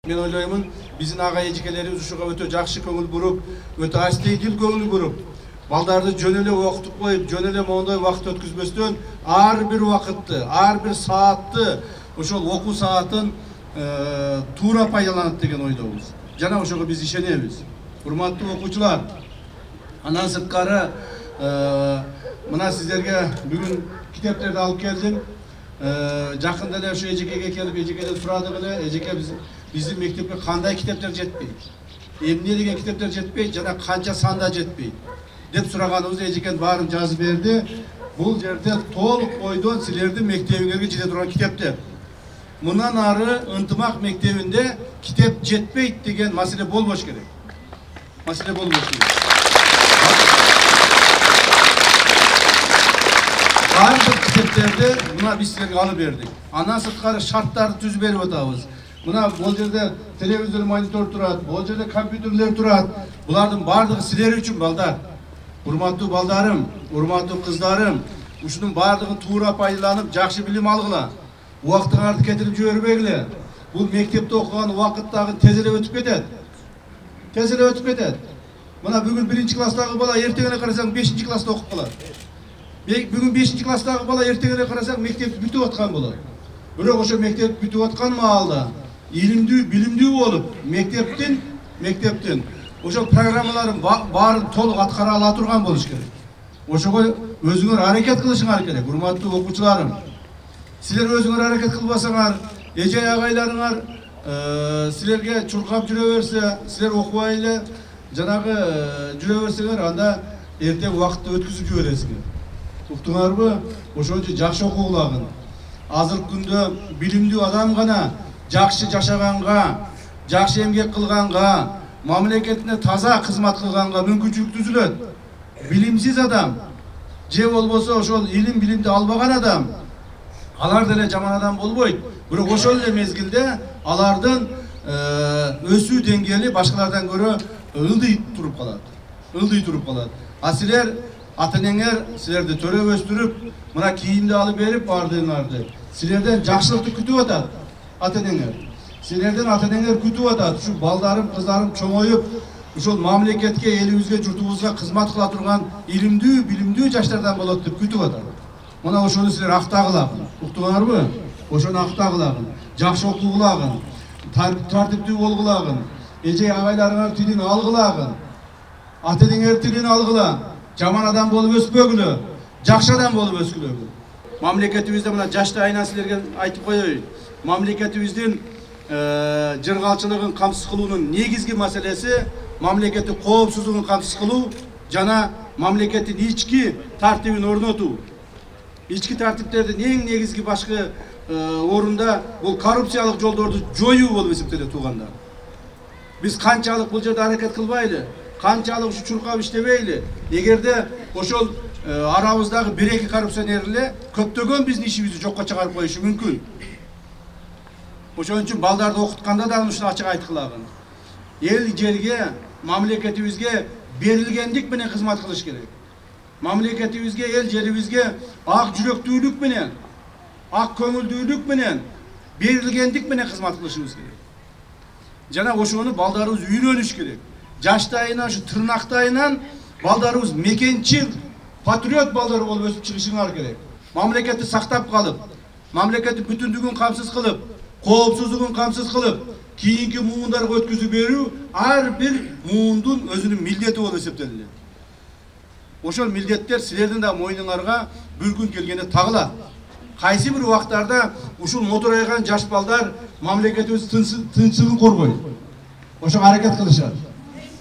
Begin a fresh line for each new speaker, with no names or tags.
Men oylayman, bizin ağa ejikelerimiz uşuğa öte jakşı köngül burup, öte asteydil köngül burup, baldardı jönele oktup koyup, jönele monday vaqt ötküzböstön, ar bir vaqtты, ar bir saatты, oşol oku saatin tuura paydalanat degen oydobuz. Jana oşoga biz işenemiz. Hurmatlı okuçular, anan sırtkары, mına sizlerge bugün kitaplarda alıp geldim. Жақында da şu ejekege kelip, ejekeden suradık ele, ejeke bizim mektepke kanday kitaplar jetpeydi. Emne degen kitaplar jetpeydi, jana kança sanda jetpeydi. Dep suraganыбызda ejeken bарын жазып berdi. Bul jerde толық oydan silerdi mektebingerge jete turan kitaplar. Bundan arı ıntımak mektebinde kitap jetpeydi degen masele bolboş gerek. Masele bolboş gerek. Bazı kitaplarda buna biz sizlerge alıp berdik. Anan sırtkары şartları tüzüp berip atабыз. Buna bol jerde televizor, monitör turat, bol jerde kompüterler turat. Bulardın bardығы sizler üçün balдар. Hurmatlı baldarım, hurmatlı kızlarım, uşunun bardığın tuğra paylanıp, jakşı bilim algıla. Uaqtыңарды ketirip jibербегиле. Bul mektepte okugan uaqıttagı tezere ötüp ketet. Tezere ötüp ketet. Buna bugün 1. klasstagı bala ertegene qarasaң 5. klasta okup kalar. Bugün 5. klasstagı bala ertegene qarasaң mektep бүтүп atkan bolar. Bирок ошо mektep бүтүp atkan маалда ilimdүү, bilimdүү bolup mektepten ошо программаларын баарын толук аткара ала турган болуш керек. Ошого өзүңөр аракет кылышыңар керек. Урматтуу окуучуларым, силер өзүңөр аракет кылбасаңар, эже агайларыңар силерге чуркап жүрө берсе, силер окубай эле жанагы жүрө берсеңер, анда эртең убакытты өткүзүп жибересиңер. Уктуңарбы? Ошончо жакшы окугулагын. Азыркы күндө билимдүү адам гана жакшы жашаганга, жакшы эмгек кылганга, мамлекетине таза кызмат кылганга мүмкүнчүлүк түзүлөт. Bilimsiz adam, же болбосо ошол илим билимди албаган адам, алар деле жаман адам болбойт. Бирок ошол эле мезгилде алардын өсүү деңгээли башкалардан көрө ылдый туруп калат. Ылдый туруп калат. А силер ата-энеңер силерди төрөп өстүрүп, мына кийимди алып берип бардыгыңарды. Силерден жакшылыкты күтүп атат ата-энеңер. Силерден ата-энеңер күтүп атат. Ушу балдарым, кыздарым чоңоюп, ушул мамлекетке, элибизге, журтубузга кызмат кыла турган илимдүү, билимдүү жаштардан болот деп күтүп атат. Мына ошону силер актагылагын. Уктуңарбы? Ошону актагылагын. Жакшы окугулагын, тартиптүү болгулагын, эже агайларыңар тилин алгылагын. Ата-энеңер тилин алгыла. Жаман адам болуп өспөгүлө, жакшы адам болуп өскүлө. Мамлекетибизде мына жашты айынан силерге айтып коеюн. Мамлекетибиздин жыргалчылыгын камсыз кылуунун негизги маселеси мамлекеттин коопсуздугун камсыз кылуу жана мамлекеттин ички тартибин орнотуу. Ички тартиптердин эң негизги башкы орунда бул коррупциялык жолдорду жоюу болуп эсептелет туугандар. Биз канчалык бул жерде аракет кылбайлы, канчалык ушу чуркап иштебейли, эгерде ошол арабыздагы 1-2 коррупционерлер көптөгөн биздин ишибизди жокко чыгарып коюшу мүмкүн. Ошон үчүн балдарды окутканда да ушуну ачык айткылагын. Эл жерге, мамлекетибизге берилгендик менен кызмат кылыш керек. Мамлекетибизге, эл жерибизге ак жүрөктүүлүк менен, ак көңүлдүүлүк менен, берилгендик менен кызмат кылышыбыз керек. Жана ошону балдарыбыз үйрөнүш керек. Жаштайынан, ушу тырнактайынан балдарыбыз мекенчил, патриот балдар болуп өсүп чыгышыңар керек. Мамлекетти сактап калып, мамлекеттин бүтүндүгүн камсыз кылып, коопсуздугун камсыз кылып, кийинки муундарга өткүзүп берүү ар бир муундун өзүнүн милдети болуп эсептелет. Ошол милдеттер силердин да мойнуңарга бир күн келгенде тагылат. Кайсы бир убактарда ушул мотурайган жаш балдар мамлекетибиз тынчсыздыгын коргойт. Ошого аракет кылышат.